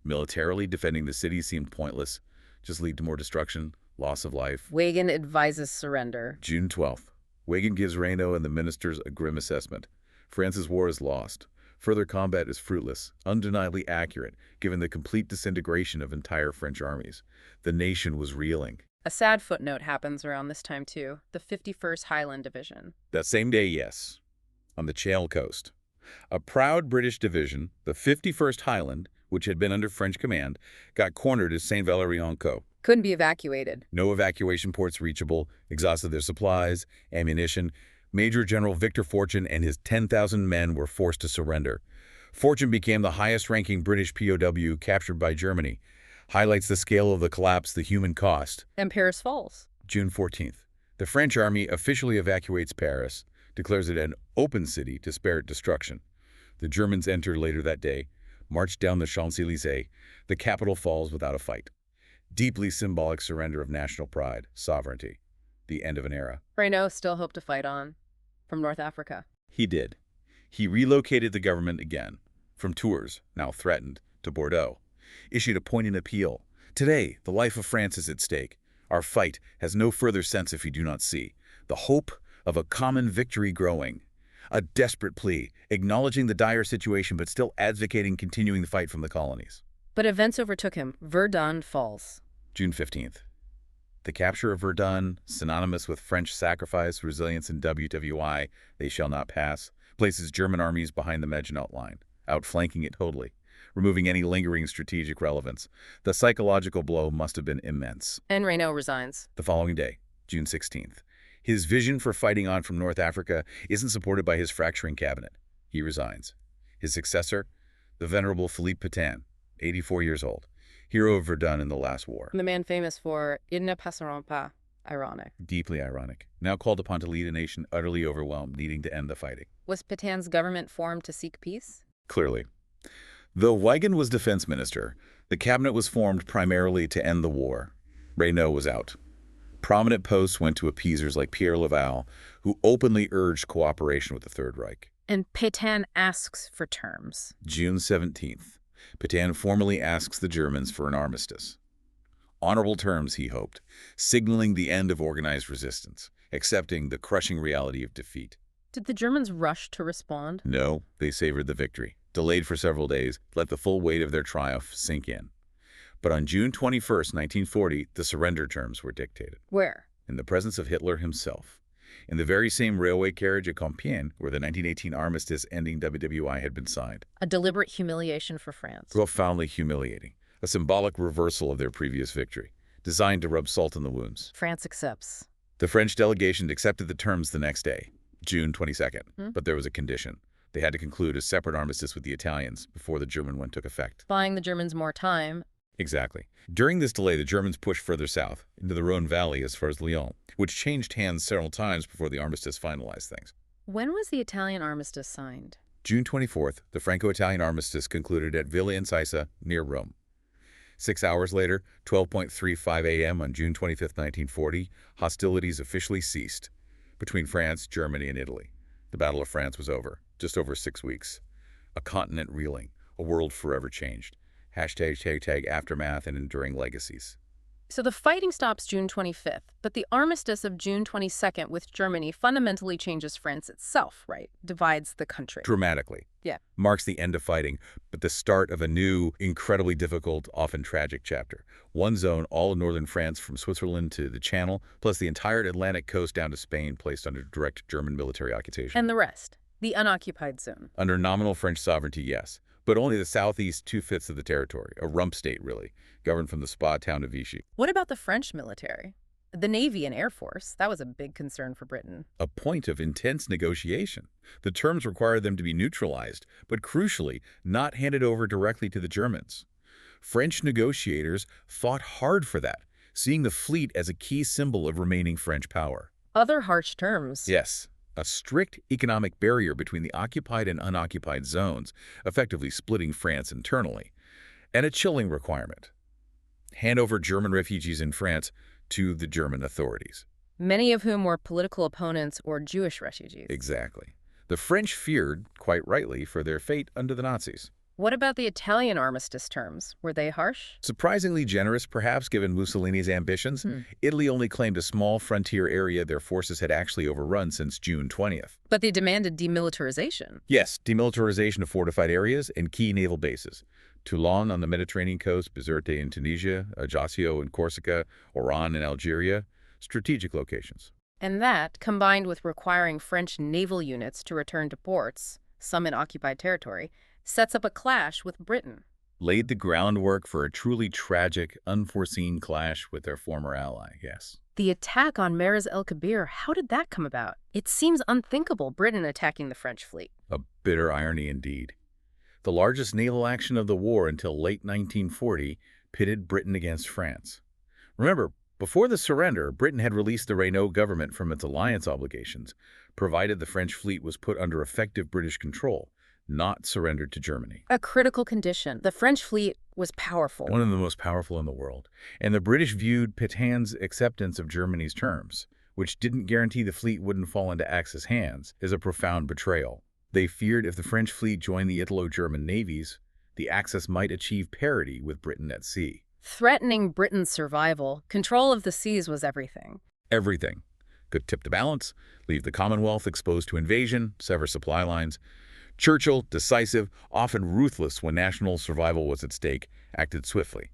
Militarily, defending the city seemed pointless, just lead to more destruction, loss of life. Weygand advises surrender. June 12th. Weygand gives Reynaud and the ministers a grim assessment. France's war is lost. Further combat is fruitless, undeniably accurate, given the complete disintegration of entire French armies. The nation was reeling. A sad footnote happens around this time, too. The 51st Highland Division. That same day, yes, on the Channel coast. A proud British division, the 51st Highland, which had been under French command, got cornered at Saint-Valery-en-Caux. Couldn't be evacuated. No evacuation ports reachable, exhausted their supplies, ammunition. Major General Victor Fortune and his 10,000 men were forced to surrender. Fortune became the highest-ranking British POW captured by Germany. Highlights the scale of the collapse, the human cost. And Paris falls. June 14th. The French army officially evacuates Paris, declares it an open city to spare it destruction. The Germans enter later that day, march down the Champs-Élysées. The capital falls without a fight. Deeply symbolic surrender of national pride, sovereignty. The end of an era. Reynaud still hoped to fight on. From North Africa. He did. He relocated the government again, from Tours, now threatened, to Bordeaux. Issued a poignant appeal. Today, the life of France is at stake. Our fight has no further sense if you do not see. The hope of a common victory growing. A desperate plea, acknowledging the dire situation but still advocating continuing the fight from the colonies. But events overtook him. Verdun falls. June 15th. The capture of Verdun, synonymous with French sacrifice, resilience, and WWI, they shall not pass, places German armies behind the Maginot Line, outflanking it totally, removing any lingering strategic relevance. The psychological blow must have been immense. And Reynaud resigns. The following day, June 16th. His vision for fighting on from North Africa isn't supported by his fracturing cabinet. He resigns. His successor, the venerable Philippe Pétain, 84 years old. Hero of Verdun in the last war. The man famous for "Ils ne passeront pas." Ironic. Deeply ironic. Now called upon to lead a nation utterly overwhelmed, needing to end the fighting. Was Petain's government formed to seek peace? Clearly. Though Weygand was defense minister, the cabinet was formed primarily to end the war. Reynaud was out. Prominent posts went to appeasers like Pierre Laval, who openly urged cooperation with the Third Reich. And Pétain asks for terms. June 17th. Pétain formally asks the Germans for an armistice. Honorable terms, he hoped, signaling the end of organized resistance, accepting the crushing reality of defeat. Did the Germans rush to respond? No, they savored the victory, delayed for several days, let the full weight of their triumph sink in. But on June 21st, 1940, the surrender terms were dictated. Where? In the presence of Hitler himself. In the very same railway carriage at Compiègne where the 1918 armistice ending WWI had been signed. A deliberate humiliation for France. Profoundly humiliating. A symbolic reversal of their previous victory, designed to rub salt in the wounds. France accepts. The French delegation accepted the terms the next day, June 22nd, but there was a condition. They had to conclude a separate armistice with the Italians before the German one took effect. Buying the Germans more time. Exactly. During this delay, the Germans pushed further south, into the Rhone Valley as far as Lyon, which changed hands several times before the armistice finalized things. When was the Italian armistice signed? June 24th, the Franco-Italian armistice concluded at Villa Incisa, near Rome. 6 hours later, 12:35 a.m. on June 25, 1940, hostilities officially ceased between France, Germany, and Italy. The Battle of France was over, just over 6 weeks. A continent reeling, a world forever changed. #Aftermath and enduring legacies. So the fighting stops June 25th, but the armistice of June 22nd with Germany fundamentally changes France itself, right? Divides the country. Dramatically. Yeah. Marks the end of fighting, but the start of a new, incredibly difficult, often tragic chapter. One zone, all of northern France from Switzerland to the Channel, plus the entire Atlantic coast down to Spain, placed under direct German military occupation. And the rest, the unoccupied zone. Under nominal French sovereignty, yes, but only the southeast two-fifths of the territory, a rump state, really, governed from the spa town of Vichy. What about the French military? The Navy and Air Force, that was a big concern for Britain. A point of intense negotiation. The terms required them to be neutralized, but crucially, not handed over directly to the Germans. French negotiators fought hard for that, seeing the fleet as a key symbol of remaining French power. Other harsh terms. Yes, a strict economic barrier between the occupied and unoccupied zones, effectively splitting France internally. And a chilling requirement. Hand over German refugees in France to the German authorities. Many of whom were political opponents or Jewish refugees. Exactly. The French feared, quite rightly, for their fate under the Nazis. What about the Italian armistice terms? Were they harsh? Surprisingly generous, perhaps, given Mussolini's ambitions. Italy only claimed a small frontier area their forces had actually overrun since June 20th. But they demanded demilitarization. Yes, demilitarization of fortified areas and key naval bases. Toulon on the Mediterranean coast, Bizerte in Tunisia, Ajaccio in Corsica, Oran in Algeria, strategic locations. And that, combined with requiring French naval units to return to ports, some in occupied territory, sets up a clash with Britain. Laid the groundwork for a truly tragic, unforeseen clash with their former ally, yes. The attack on Mers el-Kabir, how did that come about? It seems unthinkable, Britain attacking the French fleet. A bitter irony indeed. The largest naval action of the war until late 1940 pitted Britain against France. Remember, before the surrender, Britain had released the Reynaud government from its alliance obligations, provided the French fleet was put under effective British control, not surrendered to Germany. A critical condition. The French fleet was powerful. One of the most powerful in the world. And the British viewed Petain's acceptance of Germany's terms, which didn't guarantee the fleet wouldn't fall into Axis hands, as a profound betrayal. They feared if the French fleet joined the Italo-German navies, the Axis might achieve parity with Britain at sea. Threatening Britain's survival, control of the seas was everything. Everything. Could tip the balance, leave the Commonwealth exposed to invasion, sever supply lines. Churchill, decisive, often ruthless when national survival was at stake, acted swiftly.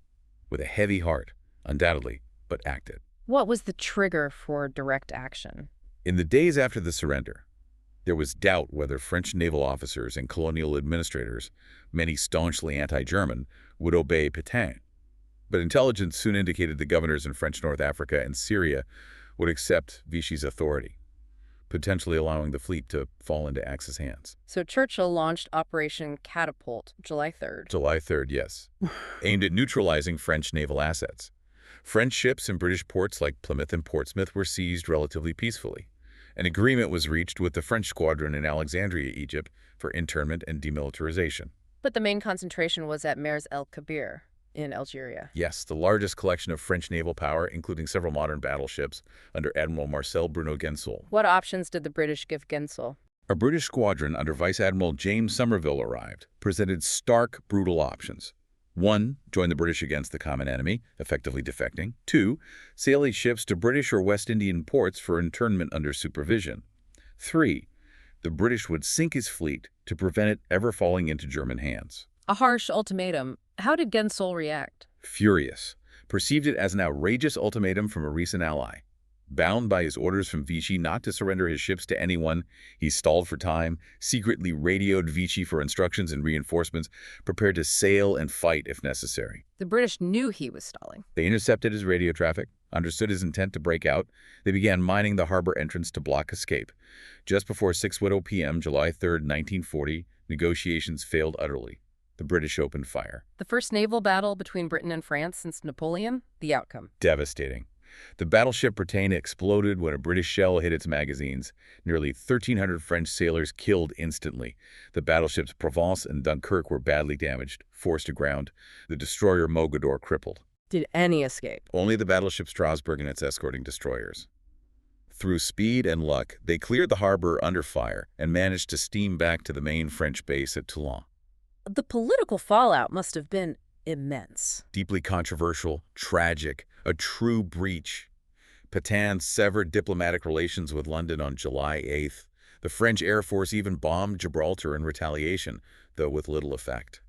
With a heavy heart, undoubtedly, but acted. What was the trigger for direct action? In the days after the surrender, there was doubt whether French naval officers and colonial administrators, many staunchly anti-German, would obey Pétain. But intelligence soon indicated the governors in French North Africa and Syria would accept Vichy's authority, potentially allowing the fleet to fall into Axis hands. So Churchill launched Operation Catapult, July 3rd. July 3rd, yes, aimed at neutralizing French naval assets. French ships in British ports like Plymouth and Portsmouth were seized relatively peacefully. An agreement was reached with the French squadron in Alexandria, Egypt, for internment and demilitarization. But the main concentration was at Mers el-Kabir in Algeria. Yes, the largest collection of French naval power, including several modern battleships under Admiral Marcel Bruno Gensoul. What options did the British give Gensoul? A British squadron under Vice Admiral James Somerville arrived, presented stark, brutal options. 1. Join the British against the common enemy, effectively defecting. 2. Sail his ships to British or West Indian ports for internment under supervision. 3. The British would sink his fleet to prevent it ever falling into German hands. A harsh ultimatum. How did Gensoul react? Furious. Perceived it as an outrageous ultimatum from a recent ally. Bound by his orders from Vichy not to surrender his ships to anyone, he stalled for time, secretly radioed Vichy for instructions and reinforcements, prepared to sail and fight if necessary. The British knew he was stalling. They intercepted his radio traffic, understood his intent to break out. They began mining the harbor entrance to block escape. Just before 6:00 p.m., July 3rd, 1940, negotiations failed utterly. The British opened fire. The first naval battle between Britain and France since Napoleon? The outcome. Devastating. The battleship Bretagne exploded when a British shell hit its magazines. Nearly 1,300 French sailors killed instantly. The battleships Provence and Dunkirk were badly damaged, forced aground. The destroyer Mogador crippled. Did any escape? Only the battleship Strasbourg and its escorting destroyers. Through speed and luck, they cleared the harbor under fire and managed to steam back to the main French base at Toulon. The political fallout must have been immense. Deeply controversial, tragic, a true breach. Pétain severed diplomatic relations with London on July 8th. The French Air Force even bombed Gibraltar in retaliation, though with little effect.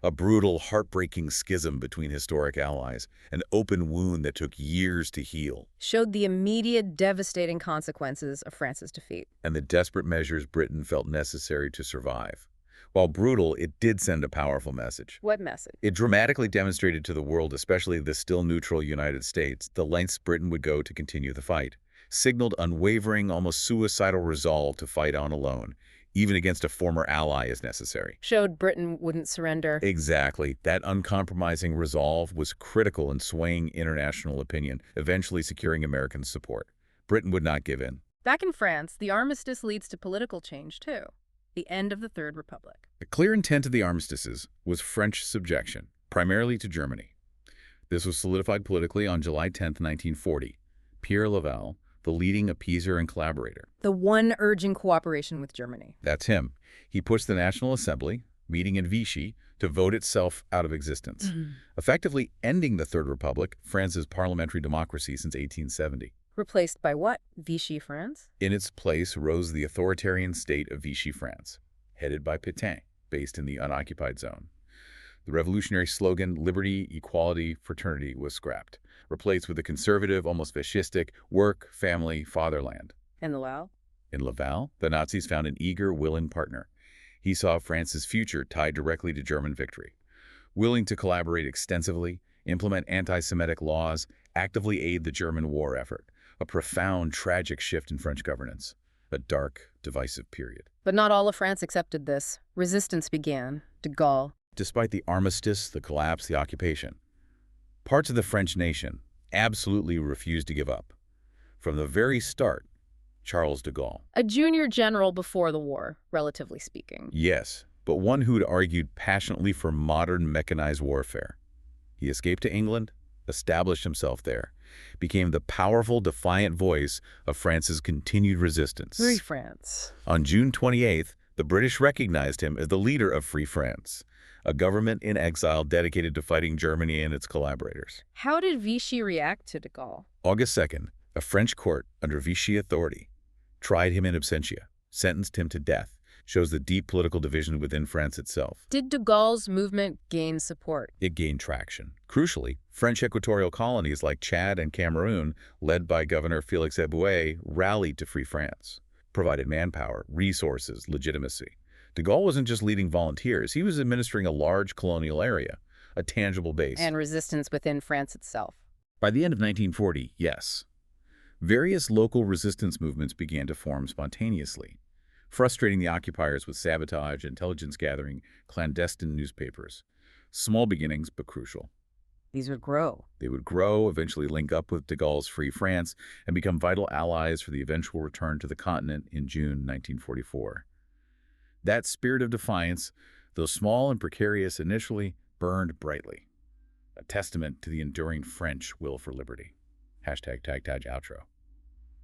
A brutal, heartbreaking schism between historic allies, an open wound that took years to heal. Showed the immediate, devastating consequences of France's defeat. And the desperate measures Britain felt necessary to survive. While brutal, it did send a powerful message. What message? It dramatically demonstrated to the world, especially the still neutral United States, the lengths Britain would go to continue the fight. Signaled unwavering, almost suicidal resolve to fight on alone, even against a former ally as necessary. Showed Britain wouldn't surrender. Exactly. That uncompromising resolve was critical in swaying international opinion, eventually securing American support. Britain would not give in. Back in France, the armistice leads to political change, too. The end of the Third Republic. The clear intent of the armistices was French subjection, primarily to Germany. This was solidified politically on July 10, 1940. Pierre Laval, the leading appeaser and collaborator. The one urging cooperation with Germany. That's him. He pushed the National Assembly, meeting in Vichy, to vote itself out of existence, effectively ending the Third Republic, France's parliamentary democracy since 1870. Replaced by what? Vichy France? In its place rose the authoritarian state of Vichy France, headed by Pétain, based in the unoccupied zone. The revolutionary slogan, liberty, equality, fraternity, was scrapped, replaced with a conservative, almost fascistic, work, family, fatherland. And Laval? In Laval, the Nazis found an eager, willing partner. He saw France's future tied directly to German victory. Willing to collaborate extensively, implement anti-Semitic laws, actively aid the German war effort. A profound, tragic shift in French governance. A dark, divisive period. But not all of France accepted this. Resistance began. De Gaulle. Despite the armistice, the collapse, the occupation, parts of the French nation absolutely refused to give up. From the very start, Charles de Gaulle. A junior general before the war, relatively speaking. Yes, but one who'd argued passionately for modern mechanized warfare. He escaped to England, established himself there, became the powerful, defiant voice of France's continued resistance. Free France. On June 28th, the British recognized him as the leader of Free France, a government in exile dedicated to fighting Germany and its collaborators. How did Vichy react to de Gaulle? August 2nd, a French court under Vichy authority tried him in absentia, sentenced him to death. Shows the deep political division within France itself. Did de Gaulle's movement gain support? It gained traction. Crucially, French equatorial colonies like Chad and Cameroon, led by Governor Félix Éboué, rallied to free France, provided manpower, resources, legitimacy. De Gaulle wasn't just leading volunteers, he was administering a large colonial area, a tangible base. And resistance within France itself. By the end of 1940, yes. Various local resistance movements began to form spontaneously, frustrating the occupiers with sabotage, intelligence gathering, clandestine newspapers. Small beginnings, but crucial. These would grow. They would grow, eventually link up with de Gaulle's Free France, and become vital allies for the eventual return to the continent in June 1944. That spirit of defiance, though small and precarious initially, burned brightly. A testament to the enduring French will for liberty. Hashtag tag outro.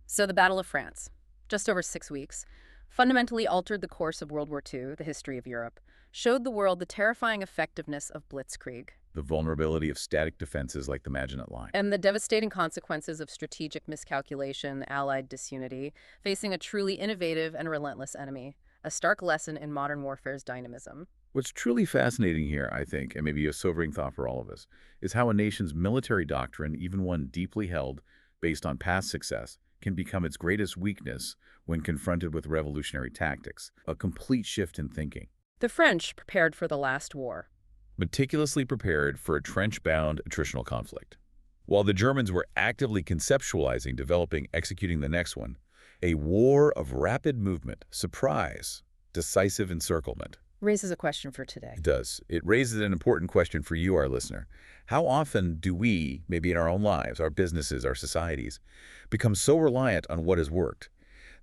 So the Battle of France, just over 6 weeks, fundamentally altered the course of World War II, the history of Europe, showed the world the terrifying effectiveness of Blitzkrieg. The vulnerability of static defenses like the Maginot Line. And the devastating consequences of strategic miscalculation, Allied disunity, facing a truly innovative and relentless enemy. A stark lesson in modern warfare's dynamism. What's truly fascinating here, I think, and maybe a sobering thought for all of us, is how a nation's military doctrine, even one deeply held, based on past success, can become its greatest weakness when confronted with revolutionary tactics, a complete shift in thinking. The French prepared for the last war. Meticulously prepared for a trench-bound attritional conflict. While the Germans were actively conceptualizing, developing, executing the next one, a war of rapid movement, surprise, decisive encirclement. Raises a question for today. It does. It raises an important question for you, our listener. How often do we, maybe in our own lives, our businesses, our societies, become so reliant on what has worked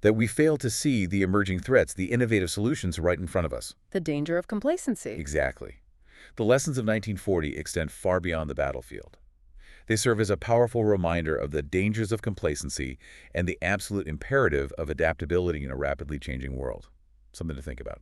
that we fail to see the emerging threats, the innovative solutions right in front of us? The danger of complacency. Exactly. The lessons of 1940 extend far beyond the battlefield. They serve as a powerful reminder of the dangers of complacency and the absolute imperative of adaptability in a rapidly changing world. Something to think about.